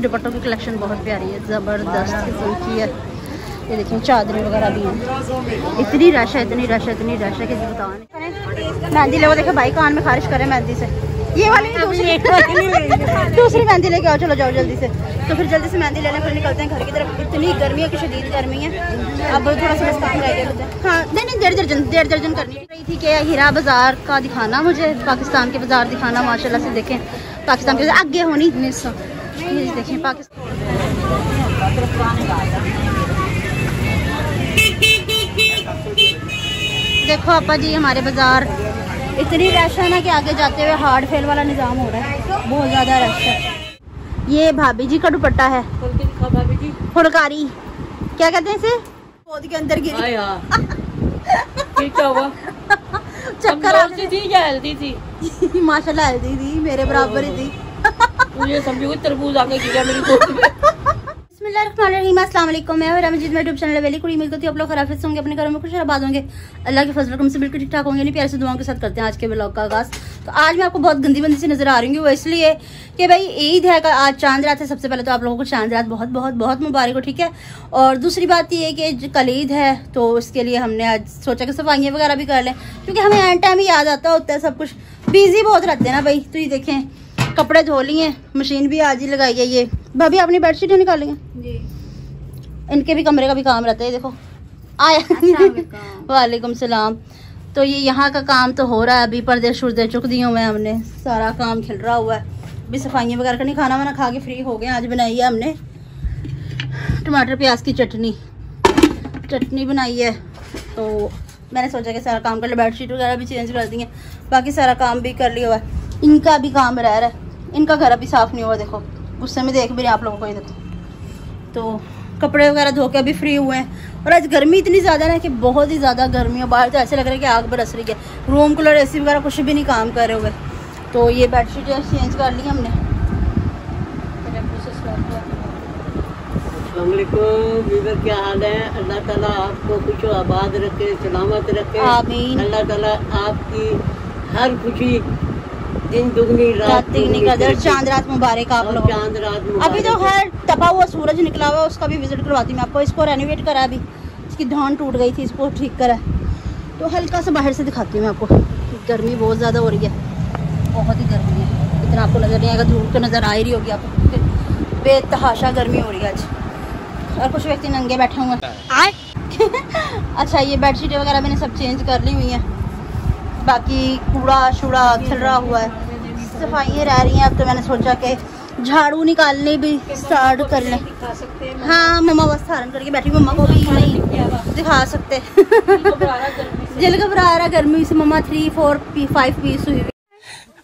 दुपट्टों की कलेक्शन बहुत प्यारी है, ज़बरदस्त किस्म की है। ये देखिए चादरें वगैरह भी हैं। इतनी रश है, इतनी रश है, इतनी रश है कि बताओ नहीं। मेहंदी ले वो देखे भाई कान में खारिश करे मेहंदी से। ये वाली दूसरी मेहंदी लेके आओ, चलो जाओ जल्दी से। तो फिर जल्दी से मेहंदी लेने फिर निकलते हैं घर की तरफ। इतनी गर्मी है कि शदीद गर्मी है। अब थोड़ा सा बस काम रह गया। हाँ नहीं, 1.5 दर्जन करनी रही थी कि हीरा बाज़ार का दिखाना मुझे, पाकिस्तान के बाज़ार दिखाना। माशाल्लाह से देखें पाकिस्तान के आगे होनी देखें पाकिस्तान। देखो आपा जी हमारे बाज़ार इतनी रश है ना कि आगे जाते हुए हार्ड फेल वाला निज़ाम हो रहा है, बहुत ज़्यादा रश है। ये भाभी जी का दुपट्टा है, भाभी जी फुलकारी क्या कहते हैं इसे, पौध के अंदर गिरी। क्या हुआ? चक्कर आती थी या हेल्दी थी? माशाल्लाह हेल्दी थी, मेरे बराबर ही थी। मुझे समझो तरबूज आके गिरा मेरी गोद में। अस्सलाम वालेकुम, मैं रमजीत, मेरे यूट्यूब चैनल वेली कुड़ी मिलती थी। आप लोग खराफियत होंगे, अपने घरों में खुश आबाद होंगे, अल्लाह के फजल करम से बिल्कुल ठीक ठाक होंगे। नहीं प्यारे से दुआओं के साथ करते हैं आज के व्लॉग का आगाज़। तो आज मैं आपको बहुत गंदी बंदी से नजर आ रही हूँ, वो इसलिए कि भाई ईद है, आज चांद रात है। सबसे पहले तो आप लोगों को चांद रात बहुत बहुत बहुत मुबारक हो, ठीक है। और दूसरी बात ये है कि कल ईद है, तो इसके लिए हमने आज सोचा कि सफाइयाँ वगैरह भी कर लें, क्योंकि हमें एंड टाइम ही याद आता होता है सब कुछ। बिजी बहुत रहते हैं ना भाई। तो ये देखें कपड़े धो लिए, मशीन भी आज ही लगाई है। ये भाभी अपनी बेडशीट निकालेंगे जी, इनके भी कमरे का भी काम रहता है। देखो आया वालेकुम सलाम। तो ये यहाँ का काम तो हो रहा है, अभी पर्दे शुर्दे चुक दिए हुए हैं हमने, सारा काम खिल रहा हुआ है। अभी सफाइयाँ वगैरह करनी, खाना वाना खा के फ्री हो गए। आज बनाई है हमने टमाटर प्याज की चटनी बनाई है। तो मैंने सोचा कि सारा काम कर लिया, बेडशीट वगैरह भी चेंज कर दी है, बाकी सारा काम भी कर लिया हुआ है। इनका भी काम रह रहा है, इनका घर अभी साफ़ नहीं हुआ। देखो गुस्से में देख भी रहे आप लोगों को, ये देखो। तो कपड़े वगैरह धो के अभी फ्री हुए हैं। और आज गर्मी इतनी ज़्यादा है कि बहुत ही ज़्यादा गर्मी है बाहर, तो ऐसे लग रहा है कि आग बरस रही है। रूम कूलर एसी वगैरह कुछ भी नहीं काम कर रहे हुए। तो ये बेडशीट चेंज कर ली हमने। अस्सलामुअलैकुम, क्या हाल है? अल्लाह ताला आपको खुश आबाद रखे, सलामत रखे, आमीन। अल्लाह ताला आपकी हर खुशी दिन दुगनी रात तिगनी कदर, चांद रात मुबारक आप लोग। चांद रात मुबारक। अभी तो हर तपा हुआ सूरज निकला हुआ, उसका भी विजिट करवाती हूँ मैं आपको। इसको रेनोवेट करा, अभी इसकी धान टूट गई थी, इसको ठीक करा। तो हल्का सा बाहर से दिखाती हूँ मैं आपको। गर्मी बहुत ज़्यादा हो रही है, बहुत ही गर्मी है। इतना आपको नज़र नहीं आएगा, धूप तो नज़र आ ही रही होगी आपको, बेतहाशा गर्मी हो रही है आज। और कुछ व्यक्ति नंगे बैठे हुए हैं। अच्छा ये बेडशीट वगैरह मैंने सब चेंज कर ली हुई हैं, बाकी कूड़ा शूड़ा खिल रहा हुआ है, सफाइयाँ रह रही हैं। अब तो मैंने सोचा कि झाड़ू निकालने भी स्टार्ट कर लें। हाँ मम्मा बस धारण करके बैठी, मम्मा को भी नहीं दिखा सकते। दिल घबरा रहा गर्मी से। मम्मा 3, 4, 5 पीस हुई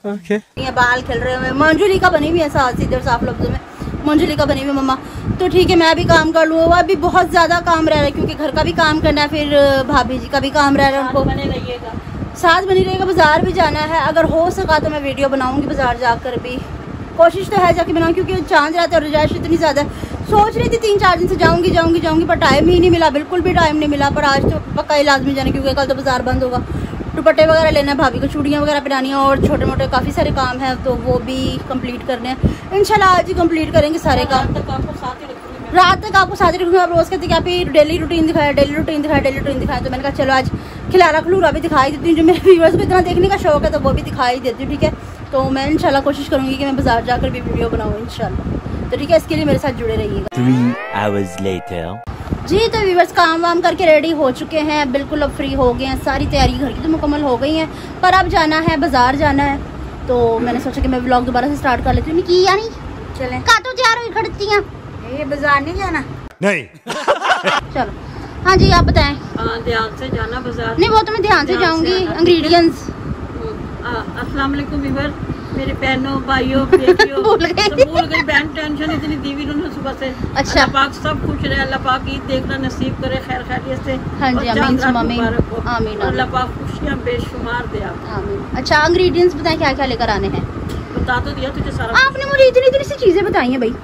हुई, ये बाल खिल रहे हुए। मंजूली का बनी हुई है, सीधे साफ लफ्जों में मंजूली का बनी हुई मम्मा। तो ठीक है मैं भी काम कर लूँ, अभी बहुत ज़्यादा काम रह रहा है, क्योंकि घर का भी काम करना है, फिर भाभी जी का भी काम रह रहा है, उनको साथ बनी रहेगा। बाज़ार भी जाना है, अगर हो सका तो मैं वीडियो बनाऊंगी बाज़ार जाकर भी, कोशिश तो है जाके बनाऊँ, क्योंकि चांद रात और रजाइश इतनी ज़्यादा। सोच रही थी 3-4 दिन से जाऊंगी, पर टाइम ही नहीं मिला, बिल्कुल भी टाइम नहीं मिला। पर आज तो पक्का ही लाजमी जाना, क्योंकि कल तो बाज़ार बंद होगा। दुपट्टे वगैरह लेना है, भाभी को चूड़ियाँ वगैरह पहनानी है, और छोटे मोटे काफ़ी सारे काम हैं, तो वो भी कंप्लीट करने हैं। इंशाल्लाह आज ही कंप्लीट करेंगे सारे काम। रात तक आपको साथ ही रखूँगी। आप रोज़ कहते कि आप ये डेली रूटीन दिखाया, डेली रूटीन दिखाया। तो मैंने कहा चलो आज खिलारा खलूरा भी दिखाई देती हूँ, जो मेरे व्यूअर्स को इतना देखने का शौक है, तो वो भी दिखाई देती हूँ, ठीक है। तो मैं इंशाल्लाह कोशिश करूँगी कि मैं बाज़ार जाकर भी वीडियो बनाऊँ इंशाल्लाह। तो ठीक है, इसके लिए मेरे साथ जुड़े रहिएगा। 3 hours later जी तो व्यूअर्स काम वाम करके रेडी हो चुके हैं, बिल्कुल अब फ्री हो गए हैं। सारी तैयारी घर की तो मुकम्मल हो गई है, पर अब जाना है बाज़ार जाना है। तो मैंने सोचा कि मैं व्लॉग दोबारा से स्टार्ट कर लेती हूँ। नहीं यानी चलें का तो तैयार हुई खड़ती हैं, ये बाज़ार नहीं जाना? नहीं। चलो हाँ जी आप बताएं। ध्यान से जाना बाजार। नहीं वो तो मैं ध्यान से जाऊंगी। इंग्रेडिएंट्स। अस्सलाम वालेकुम व्यूअर, मेरे बहनों भाइयों बेटियों भूल गई बहन, टेंशन इतनी दी हुई उन्होंने सुबह से। अच्छा अल्लाह पाक सब खुश रहे, अल्लाह पाक ईद देखना नसीब करे खैर खैरियत से। हाँ जी आमीन आमीन। अल्लाह पाक खुशियाँ बेशुमार दे आप। आमीन। अच्छा इंग्रेडिएंट्स बताएं क्या क्या लेकर आने हैं? बता तो दिया तुझे सारा। आपने मुझे इतनी सी चीजें बताई हैं भाई।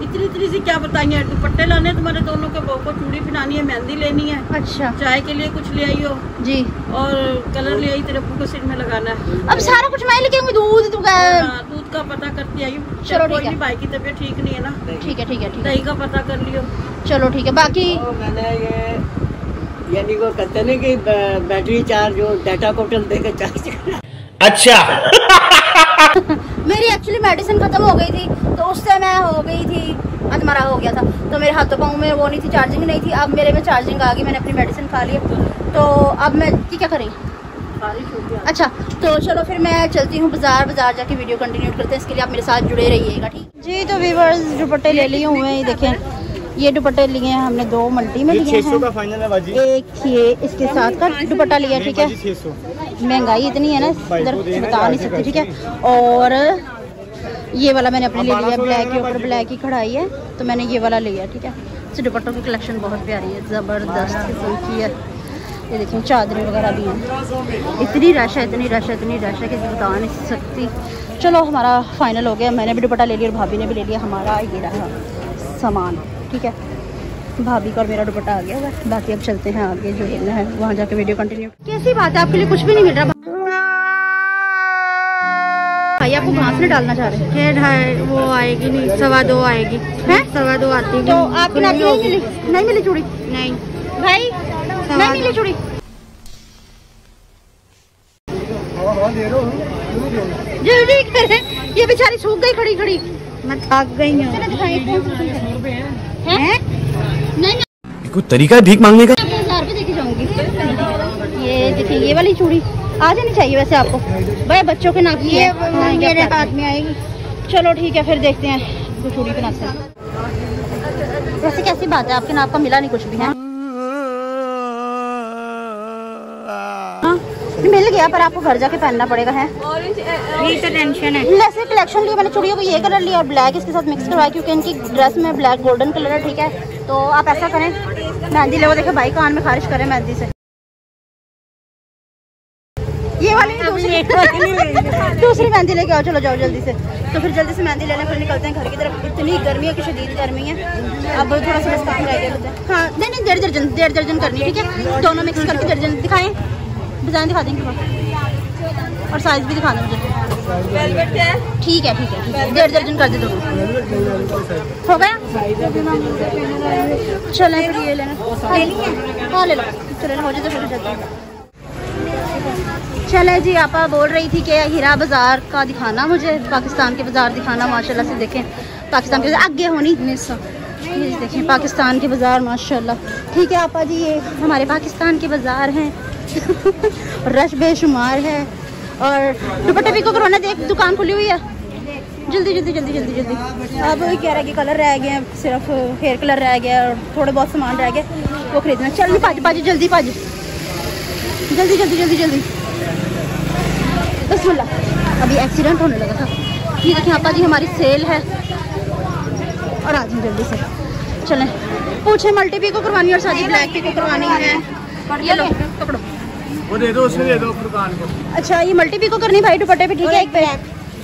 इतनी सी क्या बताइए, दुपट्टे लाने तुम्हारे दोनों के, बहू को चूड़ी पहनानी है, मेहंदी लेनी है, अच्छा चाय के लिए कुछ ले आई हो जी, और कलर ले आई, तेरे अब्बू को सिर में लगाना है। अब सारा कुछ मैं लेके आऊंगी, दूध दूध का पता करती आई। चलो ठीक है, भाई की तबीयत ठीक नहीं है ना। ठीक है ठीक है ठीक है, दही का पता कर लियो। चलो ठीक है। बाकी मैंने ये यानी वो कहते हैं कि बैटरी चार्ज हो, डाटा कोटल देके चार्ज। अच्छा मेरी एक्चुअली मेडिसिन खत्म हो गई थी, तो उससे मैं हो गई थी, अधमरा हो गया था, तो मेरे हाथों पाँव में वो नहीं थी, चार्जिंग नहीं थी। अब मेरे में चार्जिंग आ गई, मैंने अपनी मेडिसिन खा ली, तो अब मैं क्या करें। अच्छा तो चलो फिर मैं चलती हूँ बाजार जाके वीडियो कंटिन्यू करते हैं, इसके लिए आप मेरे साथ जुड़े रहिएगा, ठीक जी। तो व्यूअर्स दुपट्टे ले लिए हुए हैं, देखें ये दुपट्टे लिए हैं हमने, 2 मल्टी में लिए हैं, का फाइनल है बाजी। एक ये इसके साथ का दुपट्टा लिया, ठीक है। 600 महंगाई इतनी है ना इधर, बता नहीं सकती, ठीक है। और ये वाला मैंने अपने लिए लिया, ब्लैक के ऊपर ब्लैक की कढ़ाई है, तो मैंने ये वाला लिया, ठीक है। तो दुपट्टों की कलेक्शन बहुत प्यारी है, ज़बरदस्त किस्म की है। ये देखिए चादरें वगैरह भी हैं, इतनी रश है कि बता नहीं सकती। चलो हमारा फाइनल हो गया, मैंने भी दुपट्टा ले लिया और भाभी ने भी ले लिया हमारा ये रहा सामान, ठीक है। भाभी का और मेरा दुपट्टा आ गया है। बाकी अब चलते हैं आगे, जो लेना है वहाँ जाके वीडियो कंटिन्यू। कैसी बात है, आपके लिए कुछ भी नहीं मिल रहा भाई, आपको घास नहीं डालना चाह रहे हैं? वो आएगी नहीं, 2:15 आएगी है, 2:15 आती है। तो आपको नहीं मिली चूड़ी? नहीं भाई नहीं मिली चूड़ी। जल्दी करें, ये बेचारी सूख गई खड़ी खड़ी, मैं थक गई हूँ। नहीं कोई तरीका है भीख मांगने का? 1000 रुपये देके जाऊंगी। ये देखिए ये वाली चूड़ी आ जानी चाहिए वैसे आपको, भाई बच्चों के नाक की है, मेरे हाथ में आएगी। चलो ठीक है, फिर देखते हैं वो चूड़ी पहनाते हैं। वैसे कैसी बात है, आपके नाप का मिला नहीं कुछ भी है? मिल गया, पर आपको घर जाके पहनना पड़ेगा है। यही तो टेंशन है। वैसे कलेक्शन लिया मैंने चूड़ियों को, ये कलर लिया और ब्लैक इसके साथ मिक्स करवाया, क्योंकि इनकी ड्रेस में ब्लैक गोल्डन कलर है, ठीक है। तो आप ऐसा करें, मेहंदी ले, वो देखे भाई कान में खारिश करें मेहंदी से। ये वाली दूसरी मेहंदी लेके आओ, चलो जाओ जल्दी से। तो फिर जल्दी से मेहंदी लेने फिर निकलते हैं घर की तरफ। इतनी गर्मी है कि शदीद गर्मी है। अब थोड़ा सा बस काम रह गया। हाँ नहीं 1.5 दर्जन करनी है, ठीक है। दोनों मिक्स करके दर्जन दिखाएं, डिजाइन दिखा देंगे और साइज भी दिखा दें मुझे। ठीक है 1.5 दर्जन कर दे दोनों, हो गया। चलें फिर ये लेना, हाँ ले लो, चले हो जाए फिर चलते हैं। चले जी, आप बोल रही थी कि हीरा बाज़ार का दिखाना मुझे, पाकिस्तान के बाज़ार दिखाना। माशाल्लाह से देखें पाकिस्तान के आगे होनी, ये देखें पाकिस्तान के बाज़ार माशाल्लाह। ठीक है आपा जी, ये हमारे पाकिस्तान के बाज़ार हैं। रश बेशुमार है। और दुपट्टे भी को करवाना, देख दुकान खुली हुई है। जल्दी जल्दी जल्दी जल्दी जल्दी। अब क्या रह गया, कलर रह गए, सिर्फ हेयर कलर रह गया और थोड़े बहुत सामान रह गए, वो खरीदना। चल पाजी जल्दी पाजी, जल्दी जल्दी जल्दी जल्दी। बिस्मिल्लाह, अभी एक्सीडेंट होने लगा था। ये देखिए आपा जी हमारी सेल है, और आज जल्दी से चलें। पूछे मल्टी पी को करवानी और सादी ब्लैक पी को करवानी है। ये लो पकड़ो, वो दे दो, उसमें दे दो दुकान को। अच्छा ये मल्टी पी को करनी भाई दुपट्टे पे, ठीक है। एक पे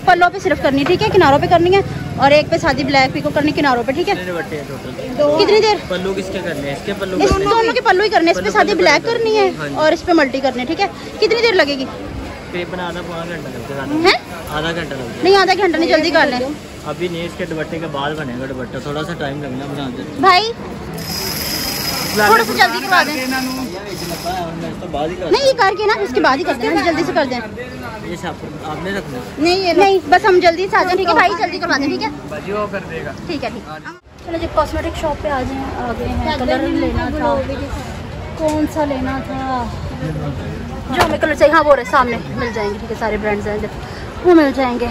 पल्लों पे सिर्फ करनी, ठीक है, किनारों पे करनी है। और एक पे सादी ब्लैक पी को करनी किनारों पे, ठीक है। कितनी देर? पल्लू किसके करने हैं? इसके पल्लू, इस दोनों के पल्लू ही करने, इस पे सादी ब्लैक करनी है और इस पे मल्टी करनी है, ठीक है। कितनी देर लगेगी? तकरीबन आधा पौना घंटा लगेगा। है आधा घंटा लगेगा। नहीं आधा घंटा नहीं, जल्दी कर लें। अभी नहीं, इसके दुपट्टे के बाद बनेगा दुपट्टा, थोड़ा सा टाइम लगेगा बनाने में। भाई थोड़ा सा जल्दी करवा दें। नहीं ये करके ना उसके बाद ही करते हैं, जल्दी से कर दें। ये आपने रखना नहीं बस हम जल्दी से आ जाए, ठीक है भाई, जल्दी करवा दें, ठीक है। कर देगा। ठीक है चलो जी, कॉस्मेटिक शॉप पे आ गए हैं। कलर लेना था, कौन सा लेना था जो हमें कलर चाहिए? हाँ वो रहे सामने मिल जाएंगे, ठीक है। सारे ब्रांड्स हैं वो मिल जाएंगे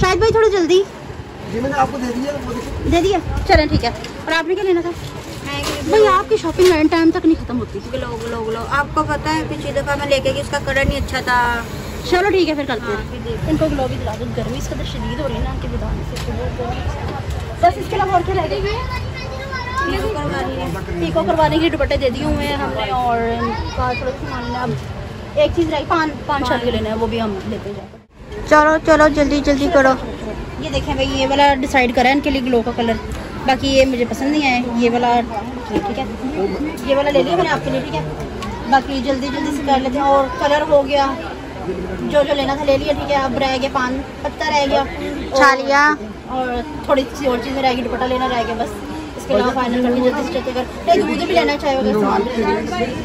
शायद भाई, थोड़ा जल्दी जी मैंने आपको दे दिया। चलें ठीक है। और आपने क्या लेना था भाई? आपकी शॉपिंग एंड टाइम तक नहीं खत्म होती। ग्लो आपको पता है पिछली दफा मैं लेके गई, इसका कलर नहीं अच्छा था। चलो ठीक है फिर करते हैं। इनको ग्लो भी दिला दो, गर्मी इसका तो शदीद हो रही है ना, आपके दिलाने से। बस इसके अलावा और क्या लगेगी? पीको करवाने के लिए दुपट्टे दे दिए हुए हैं हमने, और इनका थोड़ा सामान लेना। अब एक चीज़ रही, पान शाल के लेना है, वो भी हम लेते जाएंगे। चलो चलो जल्दी जल्दी करो। ये देखें भाई, ये वाला डिसाइड करा है इनके लिए ग्लो का कलर। बाकी ये मुझे पसंद नहीं आया, ये वाला ठीक है, ये वाला ले लिया मैंने आपके लिए, ठीक है। बाकी जल्दी जल्दी से कर लेते हैं। और कलर हो गया, जो जो लेना था ले लिया, ठीक है। अब रह गया पान पत्ता, रह गया छालिया, और थोड़ी सी और चीज़ें रह गई, दुपट्टा लेना रह गया बस। इसके अलावा फाइनल करके जल्दी से चलते कर, दूध भी लेना चाहिए।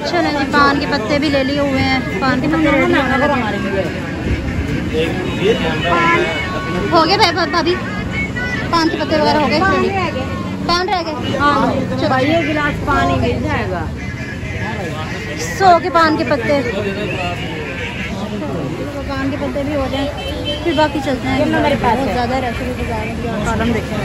चलो जी, पान के पत्ते भी ले लिए हुए हैं, पान के पत्ते रेडी होने लगे हमारे। हो गए भाई भाभी, पान के पत्ते वगैरह हो गए, पान रह गए। हाँ भाई, ये गिलास पानी मिल जाएगा। 100 के पान के पत्ते, पान के पत्ते भी हो जाए, फिर बाकी चलते हैं। मेरे पास बहुत ज़्यादा रेसिपी बाजार में कॉलम देखें।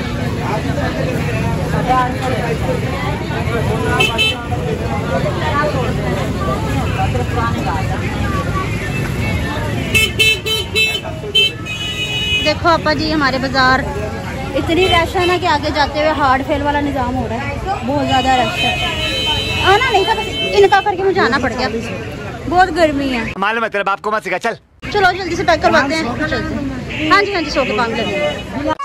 देखो आपा जी, हमारे बाजार इतनी रश है ना कि आगे जाते हुए हार्ड फेल वाला निज़ाम हो रहा है। बहुत ज़्यादा रश है, आना नहीं था, बस इनका करके मुझे आना पड़ गया। बहुत गर्मी है, मालूम है तेरे बाप को मत सिखा। चल चलो जल्दी से पैक करवाते हैं, चलते हैं। हाँ जी 100 के पान लगे।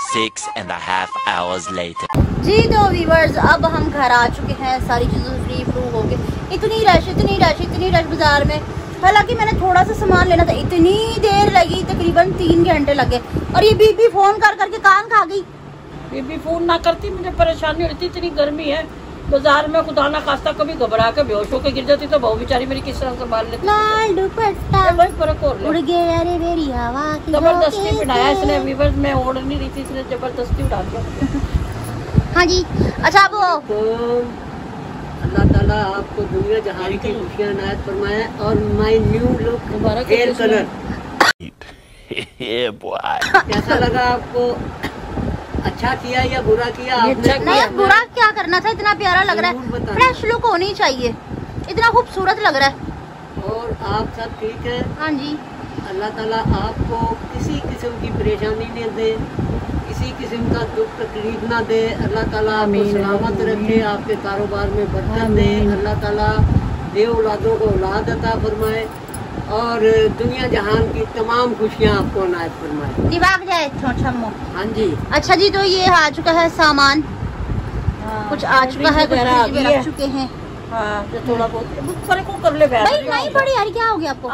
6.5 hours later. जी तो व्यूअर्स, अब हम घर आ चुके हैं, सारी चीज़ें फ्री फ्रू हो गए। इतनी रश बाजार में। हालांकि मैंने थोड़ा सा सामान लेना था, इतनी देर लगी, तकरीबन 3 घंटे लगे। और ये बीबी फोन कर करके कान खा गई। बीबी फोन ना करती, मुझे परेशानी होती, इतनी गर्मी है बाजार में, खुदा ना खास्ता कभी घबरा के बेहोश होकर गिर जाती तो बहु बेचारी मेरी किस तरह संभाल लेती। लाल दुपट्टा उड़ गया रे मेरी हवा की, जबरदस्ती पहनाया इसने। व्यूअर्स में ओढ़ नहीं रही थी, इसने जबरदस्ती उठा दिया। हाँ जी, अच्छा वो तो अल्लाह ताला आपको दुनिया जहान की खुशियाँ इनायत फरमाए। और my new look here colour कैसा लगा आपको? अच्छा किया या बुरा किया आपने? नहीं, बुरा क्या करना था, इतना प्यारा लग रहा है, फ्रेश लुक होनी चाहिए, इतना खूबसूरत लग रहा है। और आप सब ठीक है? हाँ जी, अल्लाह ताला आपको किसी किस्म की परेशानी न दे, किसी किस्म का दुख तकलीफ ना दे। अल्लाह ताला आपको सलामत रखे, आपके कारोबार में बरकत दे। अल्लाह ताला दे औलादों को औलाद अता फरमाए और दुनिया जहान की तमाम खुशियाँ आपको इनायत फरमाए। दिमाग जाए छम्मो। हाँ जी। अच्छा जी, तो ये आ चुका है सामान, कुछ आ चुका है, कुछ रख चुके हैं। हाँ, तो थोड़ा बहुत फर्क कर ले नहीं पड़ी यार, क्या हो गया आपको?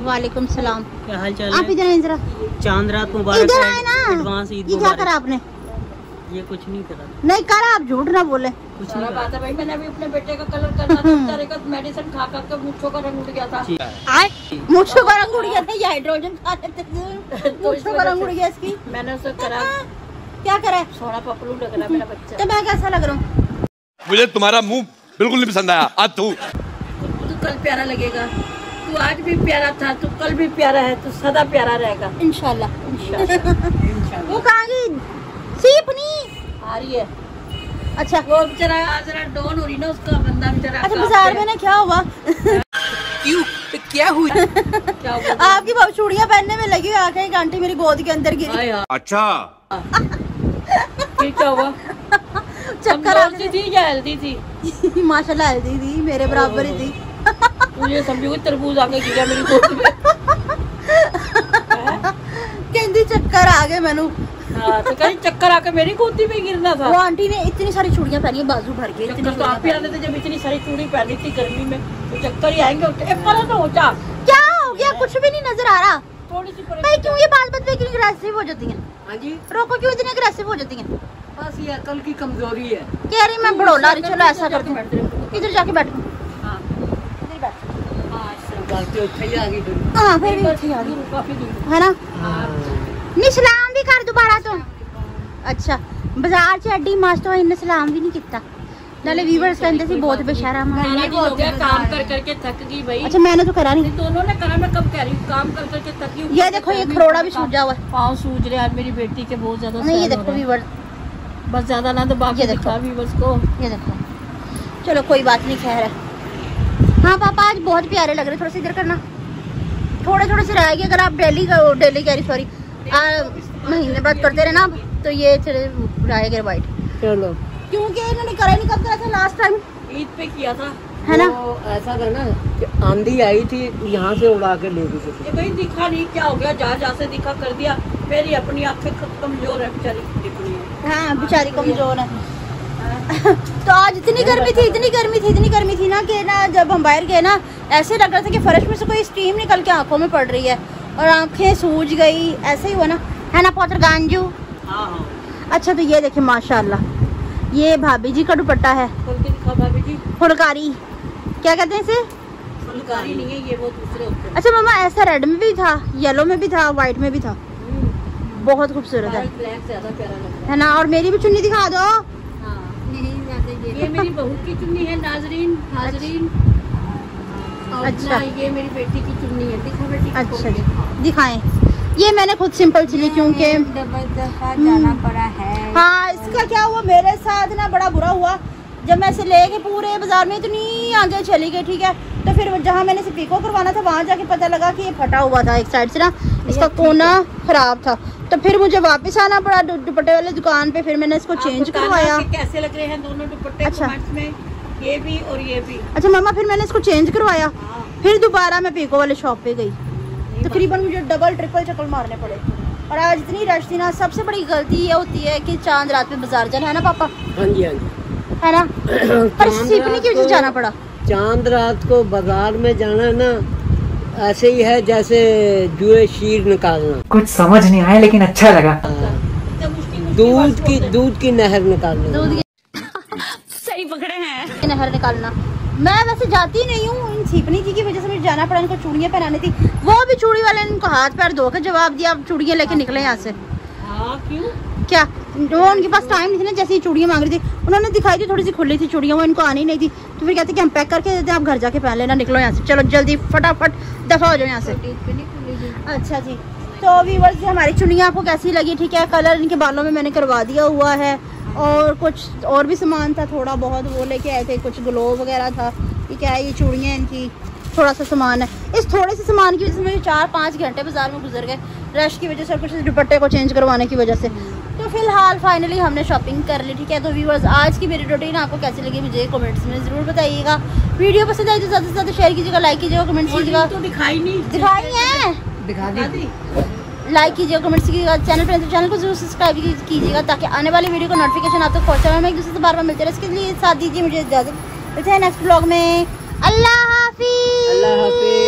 वालेकुम सलाम, क्या हाल चाल आप इधर जरा, चांद रात मुबारक इधर आए ना। एडवांस ईद ये क्या करा आपने? ये कुछ नहीं करा, नहीं करा, आप झूठ ना बोले। कुछ नहीं करा। बात है भाई, मैंने अभी अपने बेटे का कलर करना था, बेचारे का मेडिसिन खा कर मूंछों का रंग उड़ गया था। मूंछों का रंग उड़ गया था, ये हाइड्रोजन खा लेते थे, मूंछों का रंग उड़ गया इसकी। मैंने उसे करा, क्या करा? सोना पपलू लग रहा है मेरा बच्चा। तो मैं कैसा लग रहा हूँ? मुझे तुम्हारा मुंह बिल्कुल नहीं पसंद आया। आज तू कल प्यारा लगेगा, तू आज भी प्यारा था, तू कल भी प्यारा है, तू सदा प्यारा रहेगा इंशाल्लाह। वो कहाँ गई? सीपनी आ रही है। अच्छा, वो बेचारा आज डॉन हो रही ना, उसका बंदा बेचारा। अच्छा, बाजार में ना क्या हुआ? क्यों क्या हुआ? क्या हुआ? आपकी बहुत चूड़ियां पहनने में लगी हुई, आके एक आंटी मेरी गोद के अंदर गिरी। अच्छा क्या हुआ? चक्कर आती थी या हेल्दी थी? माशाल्लाह हेल्दी थी, मेरे बराबर ही थी। मुझे समझो तरबूज आके गिरा मेरी गोद में। कहती चक्कर आ गए मैनू। हाँ, तो कहीं चक्कर आके मेरी गोदी में गिरना था। वो आंटी ने इतनी सारी चूड़ियां पहनी है, बाजू भर के। चक्कर तो आप ही आने थे, जब इतनी सारी चूड़ी पहनी थी गर्मी में, तो चक्कर ही आएंगे। तो हो जा, क्या हो गया? कुछ भी नहीं नजर आ रहा। थोड़ी सी भाई क्यों ये बात इतनी अग्रेसिव हो जाती हैं? हाँ जी, रोको, क्यों इतनी अग्रेसिव हो जाती हैं? बस ये अकल की कमजोरी है। कह रही मैं बड़ोला रही, चलो ऐसा करते हैं, इधर जाके बैठो। हाँ, इधर बैठ। हाँ, फिर भी अच्छी आ गई है ना। सलाम भी कर दोबारा तो। अच्छा, बाजार च एडी मस्त हो, इन्हें सलाम भी नहीं किया। नाले व्यूअर्स कहते थे बहुत बेशर्म है। काम कर करके थक गई भाई। अच्छा, मैंने तो करा नहीं। दोनों ने करा, मैं कब कह रही हूँ, काम कर करके थक गई। ये देखो, ये खरोड़ा भी सूजा हुआ है, पाँव सूज रहे यार मेरी बेटी के बहुत ज्यादा। नहीं ये देखो व्यूअर्स, बस ज्यादा ना तो बाकी दिखा भी बस को। ये देखो, चलो कोई बात नहीं, खैर है। हाँ पापा आज बहुत प्यारे लग रहे, थोड़ा सा इधर करना, थोड़े थोड़े से रह गए। अगर आप डेली कह रही, सॉरी, महीने बाद करते रहे ना, तो ये रहेगा वाइट। चलो, क्योंकि इन्होंने करा नहीं, कब करा था लास्ट टाइम? ईद पे किया था। है ना। वो ऐसा था ना कि आंधी आई थी, यहाँ से उड़ा के ले गई। ये कहीं दिखा नहीं, क्या हो गया, जहाँ से दिखा कर दिया। मेरी अपनी आंखें कमजोर है बेचारी, दिखनी है। हाँ बेचारी कमजोर है। तो आज इतनी गर्मी थी ना कि ना जब हम बाहर गए ना, ऐसे लग रहा था कि फर्श में से कोई स्टीम निकल के आंखों में पड़ रही है और आंखें सूज गई, ऐसे ही हुआ ना, है ना पॉटर गांजू। हाँ। अच्छा तो ये देखिए माशाल्लाह, ये भाभी जी का दुपट्टा है, भाभी जी फुलकारी, क्या कहते हैं इसे? फुलकारी नहीं है ये, वो दूसरे होते हैं। अच्छा मामा ऐसा रेड में भी था, येलो में भी था, व्हाइट में भी था, बहुत खूबसूरत है, ब्लैक ज्यादा प्यारा लगता है ना। और मेरी भी चुन्नी दिखा दो। ये मेरी बहू की चुन्नी है नाजरीन, हाजरीन। अच्छा ये मेरी बेटी की चुन्नी है, दिखा बेटी। अच्छा जी दिखाएं। ये मैंने खुद सिंपल सिली क्योंकि डबल दफा जाना पड़ा है। हाँ इसका क्या हुआ मेरे साथ ना, बड़ा बुरा हुआ जब मैं इसे लेके पूरे बाजार में इतनी आगे चली गई, ठीक है। तो फिर जहाँ मैंने इसे पीको करवाना था वहाँ जाके पता लगा कि ये फटा हुआ था एक साइड से ना, इसका कोना खराब था। तो फिर मुझे वापस आना पड़ा दुपट्टे वाले दुकान पे, फिर मैंने इसको चेंज करवाया। कैसे लग रहे हैं दोनों दुपट्टे? अच्छा में ये भी और ये भी। अच्छा मामा फिर मैंने इसको चेंज करवाया, फिर दोबारा मैं पीको वाले शॉप पे गई, तकरीबन मुझे डबल ट्रिपल चक्कर मारने पड़े। और आज इतनी रश थी ना, सबसे बड़ी गलती ये होती है कि चांद रात में बाजार जाना, है ना पापा? हाँ जी हाँ जी, है ना। पर सीपनी की वजह से जाना पड़ा। चांद रात को बाजार में जाना ना ऐसे ही है जैसे जुए शीर निकालना। कुछ समझ नहीं आया लेकिन अच्छा लगा। दूध की नहर निकालना। सही पकड़े हैं। नहर निकालना। मैं वैसे जाती नहीं हूँ, इन सीपनी जी की वजह से मुझे जाना पड़ा, इनको चूड़ियाँ पहनानी थी। वो भी चूड़ी वाले ने इनको हाथ पैर धोकर जवाब दिया, अब चूड़ियाँ लेके निकले यहाँ से। क्यों? क्या वो उनके पास टाइम नहीं था ना, जैसे ही चूड़ियाँ मांग रही थी उन्होंने दिखाई थी, थोड़ी सी खुली थी चूड़ियाँ, वो इनको आनी नहीं थी। तो फिर कहते कि हम पैक करके देते हैं, आप घर जाके पहन लेना, निकलो यहाँ से, चलो जल्दी फटाफट दफा हो जाओ यहाँ से। अच्छा जी, तो व्यूअर्स हमारी चुन्नियाँ आपको कैसी लगी? ठीक है, कलर इनके बालों में मैंने करवा दिया हुआ है, और कुछ और भी सामान था थोड़ा बहुत, वो लेके आए थे, कुछ ग्लो वगैरह था, ठीक है। ये चूड़ियाँ इनकी, थोड़ा सा सामान है। इस थोड़े से सामान की वजह से मुझे 4-5 घंटे बाजार में गुजर गए, रश की वजह से और कुछ दुपट्टे को चेंज करवाने की वजह से। तो फिलहाल फाइनली हमने शॉपिंग कर ली, ठीक है। तो व्यूअर्स आज की मेरी रूटीन आपको कैसी लगी मुझे कमेंट्स में ज़रूर बताइएगा। वीडियो पसंद आई तो ज़्यादा से ज़्यादा शेयर कीजिएगा, लाइक कीजिएगा, कमेंट्स कीजिएगा। तो दिखाई नहीं, दिखाई है, दिखा दी। लाइक कीजिएगा, कमेंट्स कीजिएगा, चैनल को जरूर सब्सक्राइब कीजिएगा ताकि आने वाली वीडियो को नोटिफिकेशन आप तक पहुँचा। मैं एक दूसरे से बार बार मिलते रहे, इसके लिए साथ दीजिए मुझे इजाज़त। मिलते हैं नेक्स्ट ब्लॉग में। अल्लाह हाफिज़।